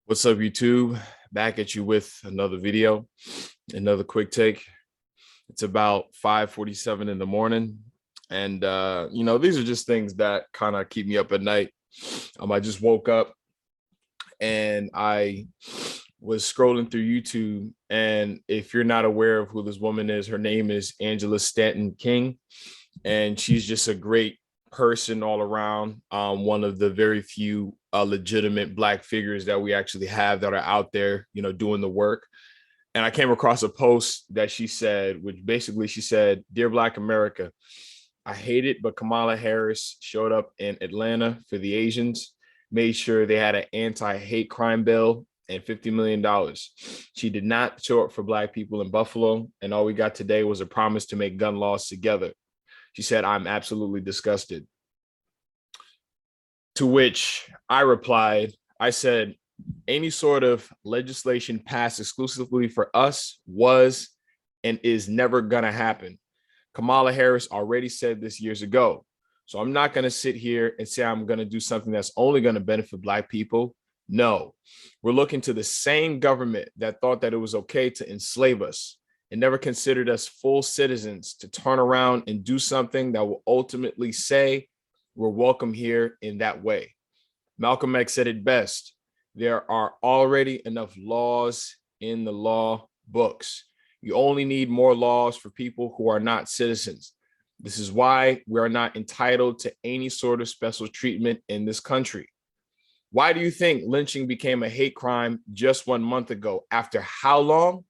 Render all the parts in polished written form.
What's up, YouTube? Back at you with another video, another quick take. It's about 5:47 in the morning. And, these are just things that kind of keep me up at night. I just woke up and I was scrolling through YouTube. And if you're not aware of who this woman is, her name is Angela Stanton King. And she's just a great person all around. One of the very few legitimate Black figures that we actually have that are out there, doing the work. And I came across a post that she said, which basically she said, "Dear Black America, I hate it, but Kamala Harris showed up in Atlanta for the Asians, made sure they had an anti-hate crime bill and $50 million. She did not show up for Black people in Buffalo, and all we got today was a promise to make gun laws together." She said, "I'm absolutely disgusted." To which I replied, I said, any sort of legislation passed exclusively for us was and is never going to happen. Kamala Harris already said this years ago. So I'm not going to sit here and say I'm going to do something that's only going to benefit Black people. No, we're looking to the same government that thought that it was okay to enslave us and never considered us full citizens to turn around and do something that will ultimately say we're welcome here in that way. Malcolm X said it best. There are already enough laws in the law books. You only need more laws for people who are not citizens. This is why we are not entitled to any sort of special treatment in this country. Why do you think lynching became a hate crime just 1 month ago? After how long?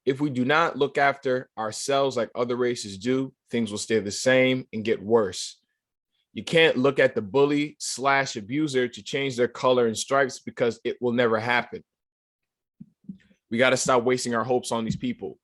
If we do not look after ourselves like other races do, things will stay the same and get worse. You can't look at the bully / abuser to change their color and stripes because it will never happen. We got to stop wasting our hopes on these people.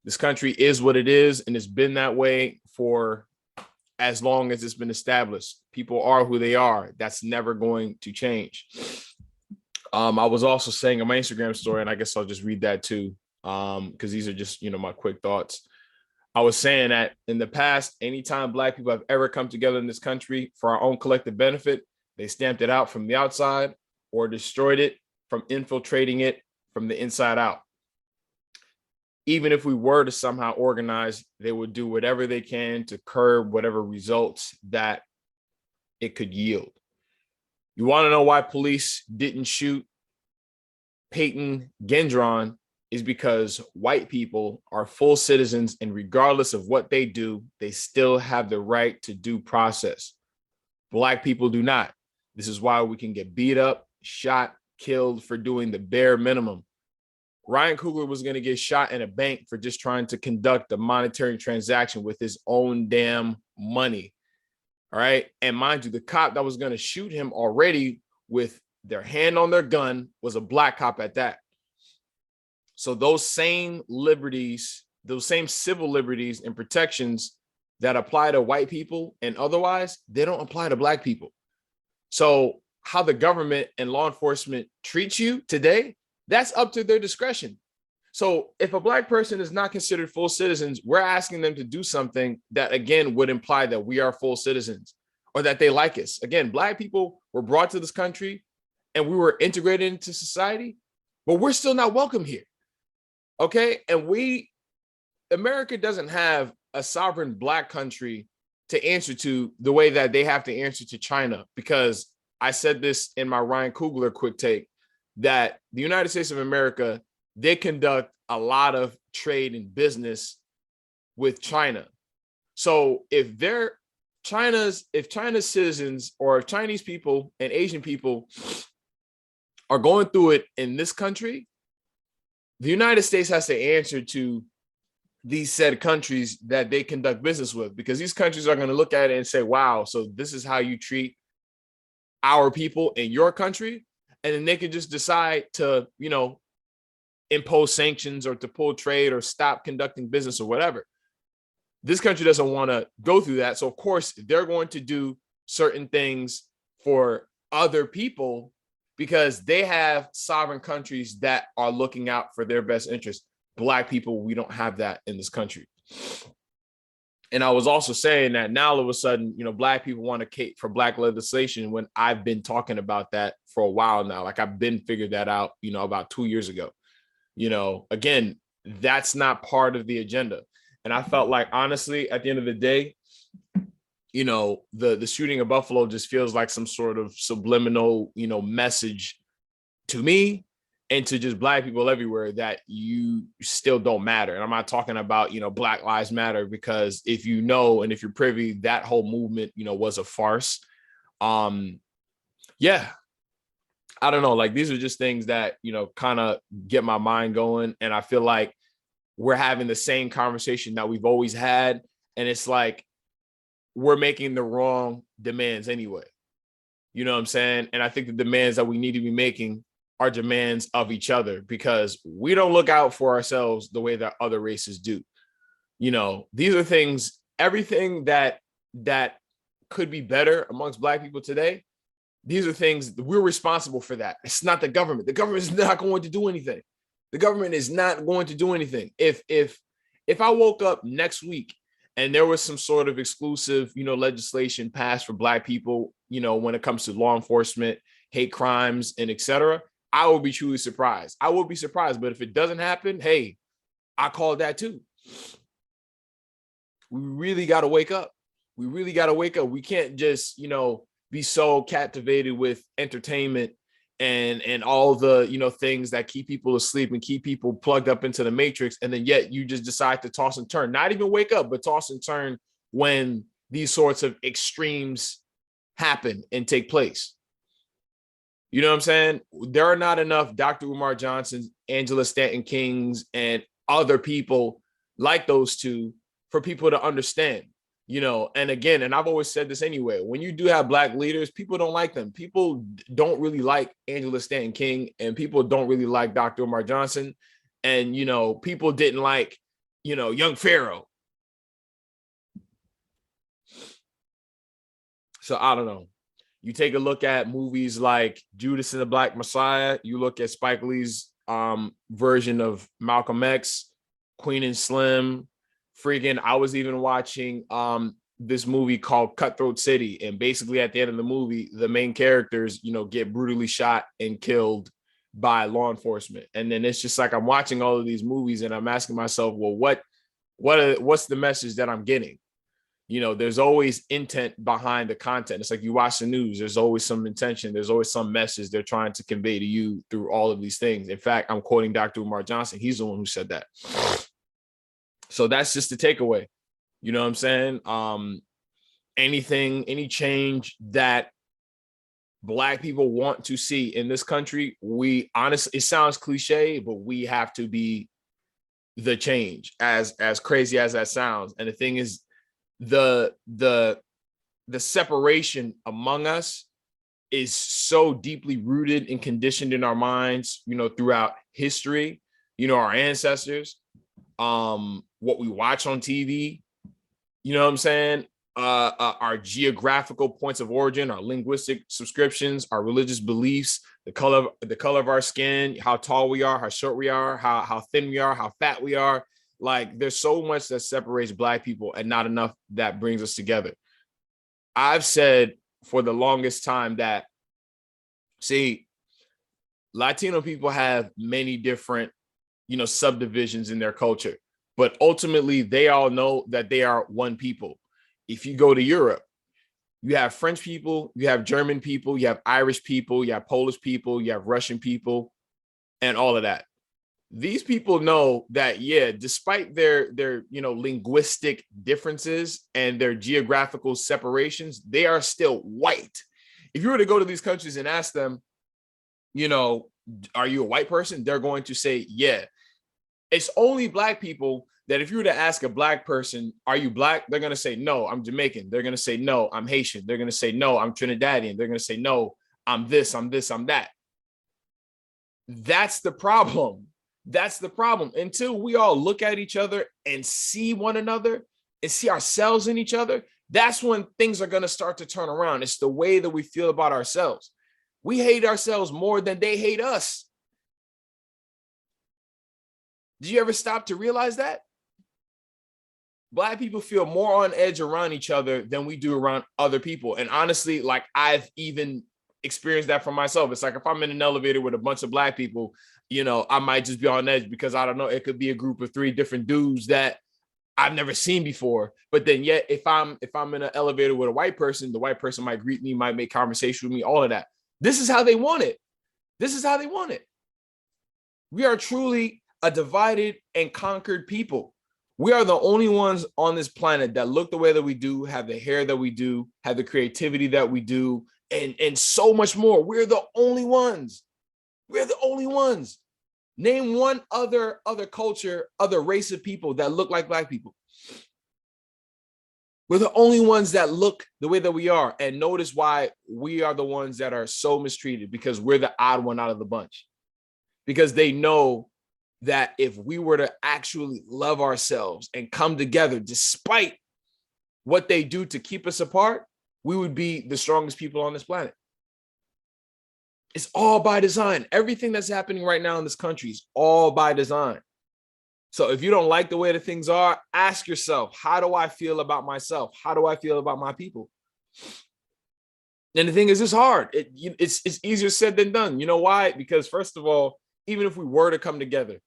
This country is what it is, and it's been that way for as long as it's been established. People are who they are. That's never going to change. I was also saying on my Instagram story, and I guess I'll just read that too, because these are just, my quick thoughts. I was saying that in the past, anytime Black people have ever come together in this country for our own collective benefit, they stamped it out from the outside or destroyed it from infiltrating it from the inside out. Even if we were to somehow organize, they would do whatever they can to curb whatever results that it could yield. You want to know why police didn't shoot Payton Gendron? Is because white people are full citizens, and regardless of what they do, they still have the right to due process. Black people do not. This is why we can get beat up, shot, killed for doing the bare minimum. Ryan Coogler was going to get shot in a bank for just trying to conduct a monetary transaction with his own damn money. All right. And mind you, the cop that was going to shoot him already with their hand on their gun was a Black cop at that. So those same liberties, those same civil liberties and protections that apply to white people and otherwise, they don't apply to Black people. So how the government and law enforcement treats you today, that's up to their discretion. So if a Black person is not considered full citizens, we're asking them to do something that, again, would imply that we are full citizens or that they like us. Again, Black people were brought to this country and we were integrated into society, but we're still not welcome here. Okay, and America doesn't have a sovereign Black country to answer to the way that they have to answer to China, because I said this in my Ryan Coogler quick take, that the United States of America, they conduct a lot of trade and business with China. So if China's citizens or if Chinese people and Asian people are going through it in this country, the United States has to answer to these said countries that they conduct business with, because these countries are going to look at it and say, wow, so this is how you treat our people in your country. And then they could just decide to, impose sanctions or to pull trade or stop conducting business or whatever. This country doesn't want to go through that. So, of course, they're going to do certain things for other people because they have sovereign countries that are looking out for their best interest. Black people, we don't have that in this country. And I was also saying that now all of a sudden, black people want to cape for black legislation when I've been talking about that for a while now. Like I've been figured that out, about 2 years ago. Again, that's not part of the agenda. And I felt like, honestly, at the end of the day, the shooting of Buffalo just feels like some sort of subliminal, message to me and to just black people everywhere that you still don't matter. And I'm not talking about, Black Lives Matter, because if and if you're privy, that whole movement, was a farce. Yeah, I don't know. Like, these are just things that, kind of get my mind going. And I feel like we're having the same conversation that we've always had. And it's like, we're making the wrong demands anyway. You know what I'm saying? And I think the demands that we need to be making are demands of each other, because we don't look out for ourselves the way that other races do. These are things, everything that could be better amongst black people today. These are things we're responsible for. That it's not the government. The government is not going to do anything. The government is not going to do anything. If I woke up next week and there was some sort of exclusive, legislation passed for black people, when it comes to law enforcement, hate crimes, and etc., I will be truly surprised. I will be surprised. But if it doesn't happen, hey, I call that too. We really got to wake up. We really got to wake up. We can't just, be so captivated with entertainment and all the, things that keep people asleep and keep people plugged up into the matrix. And then yet you just decide to toss and turn, not even wake up, but toss and turn when these sorts of extremes happen and take place. You know what I'm saying? There are not enough Dr. Umar Johnsons, Angela Stanton Kings, and other people like those two for people to understand, and again, and I've always said this anyway, when you do have black leaders, people don't like them. People don't really like Angela Stanton King, and people don't really like Dr. Umar Johnson. And, people didn't like, young Pharaoh. So I don't know. You take a look at movies like Judas and the Black Messiah. You look at Spike Lee's version of Malcolm X, Queen and Slim. Freaking, I was even watching this movie called Cutthroat City. And basically at the end of the movie, the main characters, get brutally shot and killed by law enforcement. And then it's just like, I'm watching all of these movies and I'm asking myself, well, what's the message that I'm getting? There's always intent behind the content. It's like you watch the news, there's always some intention. There's always some message they're trying to convey to you through all of these things. In fact, I'm quoting Dr. Umar Johnson. He's the one who said that. So that's just the takeaway. You know what I'm saying? Any change that black people want to see in this country, we honestly, it sounds cliche, but we have to be the change, as crazy as that sounds. And the thing is, the separation among us is so deeply rooted and conditioned in our minds, throughout history, our ancestors, what we watch on TV, you know what I'm saying? Our geographical points of origin, our linguistic subscriptions, our religious beliefs, the color of our skin, how tall we are, how short we are, how thin we are, how fat we are. Like, there's so much that separates black people and not enough that brings us together. I've said for the longest time that, see, Latino people have many different, subdivisions in their culture, but ultimately they all know that they are one people. If you go to Europe, you have French people, you have German people, you have Irish people, you have Polish people, you have Russian people, and all of that. These people know that, yeah, despite their linguistic differences and their geographical separations, they are still white. If you were to go to these countries and ask them, are you a white person? They're going to say, yeah. It's only black people that if you were to ask a black person, are you black? They're going to say, no, I'm Jamaican. They're going to say, no, I'm Haitian. They're going to say, no, I'm Trinidadian. They're going to say, no, I'm this, I'm that. That's the problem. That's the problem. Until we all look at each other and see one another and see ourselves in each other, that's when things are going to start to turn around. It's the way that we feel about ourselves. We hate ourselves more than they hate us. Did you ever stop to realize that? Black people feel more on edge around each other than we do around other people. And honestly, like I've even experienced that for myself. It's like if I'm in an elevator with a bunch of Black people, you know, I might just be on edge because I don't know, it could be a group of 3 different dudes that I've never seen before. But then yet if I'm in an elevator with a white person, the white person might greet me, might make conversation with me, all of that. This is how they want it. This is how they want it. We are truly a divided and conquered people. We are the only ones on this planet that look the way that we do, have the hair that we do, have the creativity that we do, and so much more. We're the only ones. We're the only ones. Name one other culture, other race of people that look like Black people. We're the only ones that look the way that we are. And notice why we are the ones that are so mistreated, because we're the odd one out of the bunch. Because they know that if we were to actually love ourselves and come together, despite what they do to keep us apart, we would be the strongest people on this planet. It's all by design. Everything that's happening right now in this country is all by design. So if you don't like the way that things are, ask yourself, how do I feel about myself? How do I feel about my people? And the thing is, it's hard. It's easier said than done. You know why? Because first of all, even if we were to come together,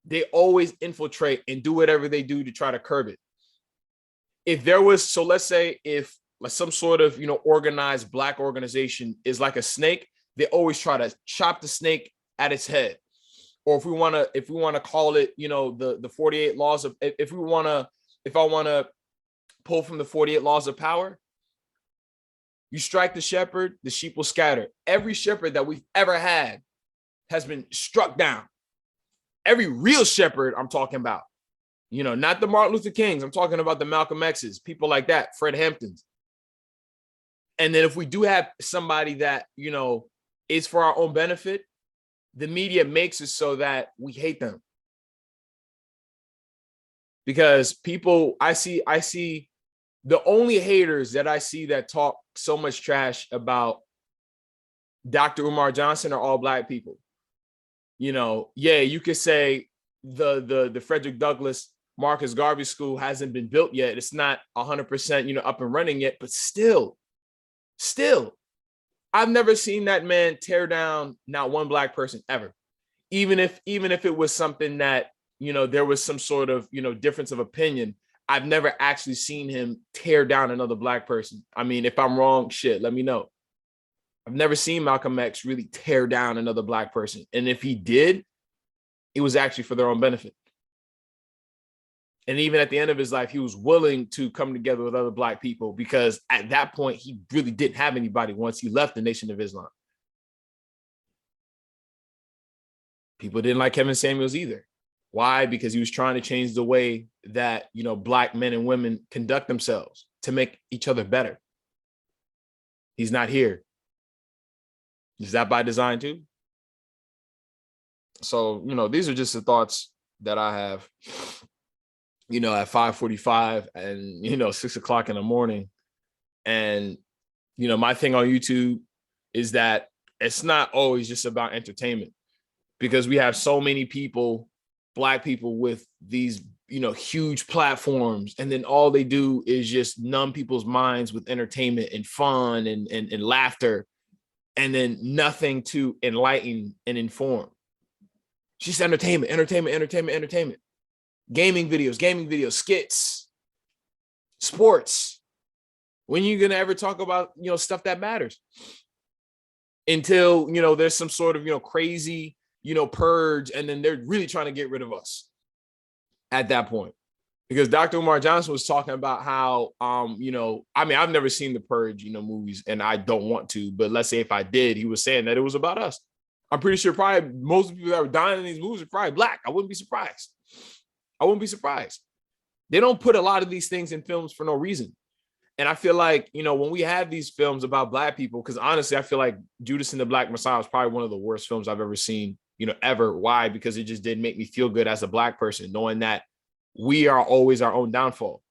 they always infiltrate and do whatever they do to try to curb it. If there was, so let's say if like some sort of, you know, organized Black organization is like a snake, they always try to chop the snake at its head. Or if we want to call it, you know, the 48 laws of, if I want to pull from the 48 laws of power, you strike the shepherd, the sheep will scatter. Every shepherd that we've ever had has been struck down. Every real shepherd I'm talking about, you know, not the Martin Luther Kings. I'm talking about the Malcolm X's, people like that, Fred Hamptons. And then if we do have somebody that, you know, is for our own benefit, the media makes it so that we hate them. Because people, I see the only haters that I see that talk so much trash about Dr. Umar Johnson are all Black people. You know, yeah, you could say the Frederick Douglass Marcus Garvey School hasn't been built yet. It's not 100%, you know, up and running yet, but still, I've never seen that man tear down not one Black person ever. Even if it was something that, you know, there was some sort of, you know, difference of opinion, I've never actually seen him tear down another Black person. I mean, if I'm wrong, shit, let me know. I've never seen Malcolm X really tear down another Black person. And if he did, it was actually for their own benefit. And even at the end of his life, he was willing to come together with other Black people, because at that point, he really didn't have anybody once he left the Nation of Islam. People didn't like Kevin Samuels either. Why? Because he was trying to change the way that, you know, Black men and women conduct themselves to make each other better. He's not here. Is that by design too? So, you know, these are just the thoughts that I have, you know, at 5:45 and, you know, 6 o'clock in the morning. And, you know, my thing on YouTube is that it's not always just about entertainment, because we have so many people, Black people with these, you know, huge platforms, and then all they do is just numb people's minds with entertainment and fun and laughter, and then nothing to enlighten and inform. Just entertainment. Gaming videos, skits, sports. When are you gonna ever talk about, you know, stuff that matters? Until, you know, there's some sort of, you know, crazy, you know, purge, and then they're really trying to get rid of us at that point. Because Dr. Umar Johnson was talking about how, you know, I mean, I've never seen the Purge, you know, movies, and I don't want to, but let's say if I did, he was saying that it was about us. I'm pretty sure probably most of the people that were dying in these movies are probably Black. I wouldn't be surprised. They don't put a lot of these things in films for no reason. And I feel like, you know, when we have these films about Black people, because honestly, I feel like Judas and the Black Messiah is probably one of the worst films I've ever seen, you know, ever. Why? Because it just didn't make me feel good as a Black person, knowing that we are always our own downfall.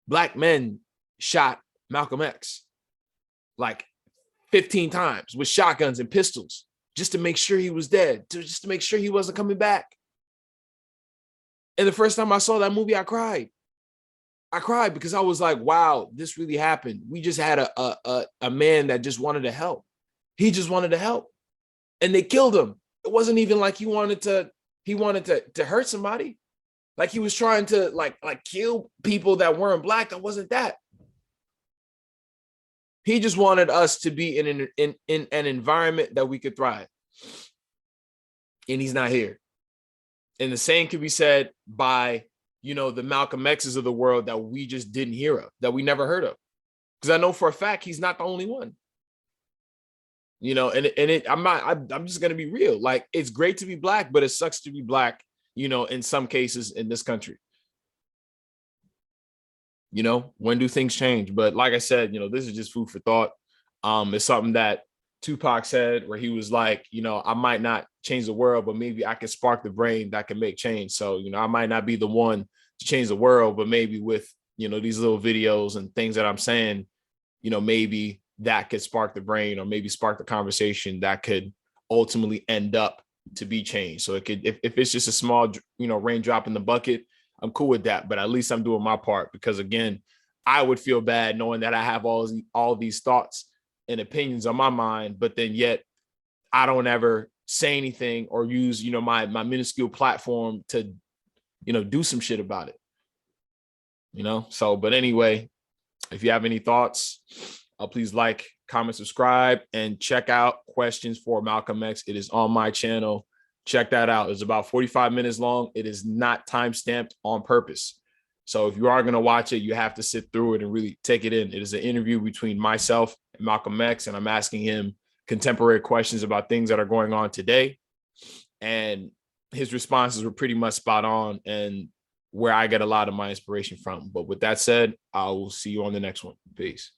Black men shot Malcolm X like 15 times with shotguns and pistols just to make sure he was dead, just to make sure he wasn't coming back. And the first time I saw that movie, I cried. I cried because I was like, wow, this really happened. We just had a man that just wanted to help. He just wanted to help. And they killed him. It wasn't even like he wanted to hurt somebody. Like he was trying to like kill people that weren't black. That wasn't that. He just wanted us to be in an environment that we could thrive. And he's not here. And the same could be said by, you know, the Malcolm X's of the world that we just didn't hear of, that we never heard of. Because I know for a fact he's not the only one. You know, I'm just gonna be real. Like, it's great to be black, but it sucks to be black, you know, in some cases in this country. You know, when do things change? But like I said, you know, this is just food for thought. It's something that Tupac said, where he was like, you know, I might not change the world, but maybe I can spark the brain that can make change. So, you know, I might not be the one to change the world, but maybe with, you know, these little videos and things that I'm saying, you know, maybe that could spark the brain, or maybe spark the conversation that could ultimately end up to be changed. So it could, if it's just a small, you know, raindrop in the bucket, I'm cool with that. But at least I'm doing my part, because again, I would feel bad knowing that I have all these thoughts and opinions on my mind, but then yet I don't ever say anything or use, you know, my minuscule platform to, you know, do some shit about it. You know, so, but anyway, if you have any thoughts, please like, comment, subscribe, and check out Questions for Malcolm X. It is on my channel. Check that out. It's about 45 minutes long. It is not time-stamped on purpose. So if you are going to watch it, you have to sit through it and really take it in. It is an interview between myself and Malcolm X, and I'm asking him contemporary questions about things that are going on today. And his responses were pretty much spot on, and where I get a lot of my inspiration from. But with that said, I will see you on the next one. Peace.